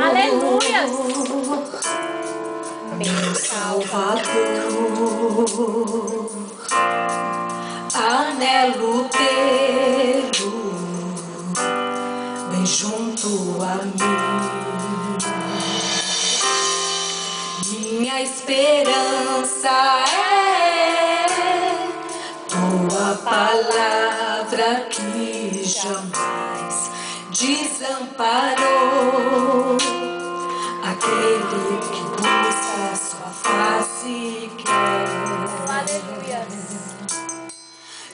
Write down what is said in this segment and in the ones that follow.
Aleluia. Meu Salvador, anelo tê-lo bem junto a mim. Minha esperança é tua palavra que jamais desamparou aquele que busca sua face e quer. Aleluia.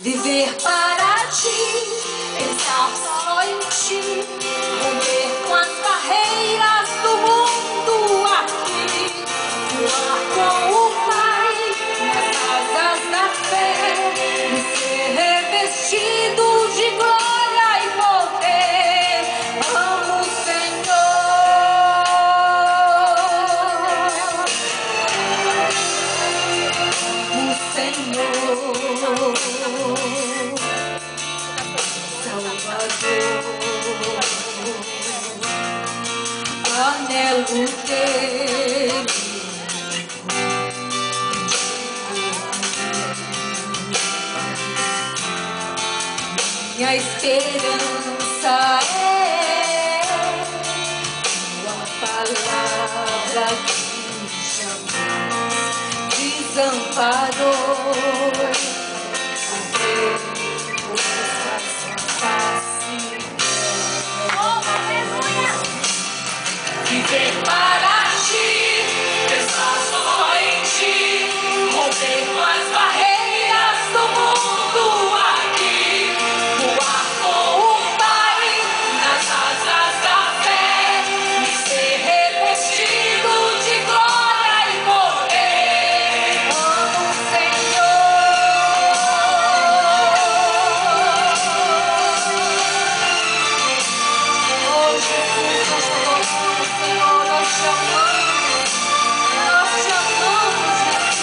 Viver para ti, pensar só em ti, romper com as barreiras do mundo aqui, voar com o Pai nas asas da fé, e ser revestido de glória e poder. Amo o Senhor, Salvador, anelo tê-lo. Minha esperança é tua palavra que jamais desamparou. Viver para ti, pensar só em ti, romper com as barreiras do mundo aqui, voar com o Pai nas asas da fé, e ser revestido de glória e poder. Amo o Senhor. Oh Jesus, nós te adoramos, Senhor, nós te amamos, Senhor.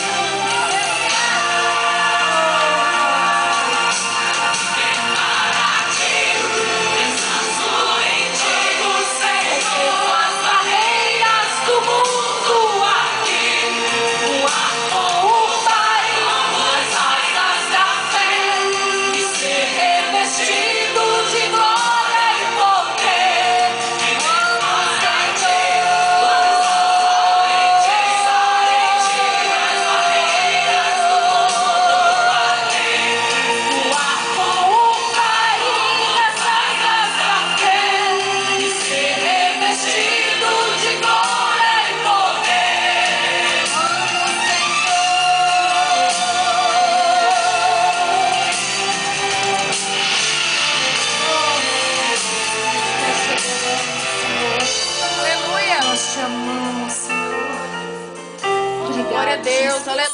Glória a Deus, aleluia.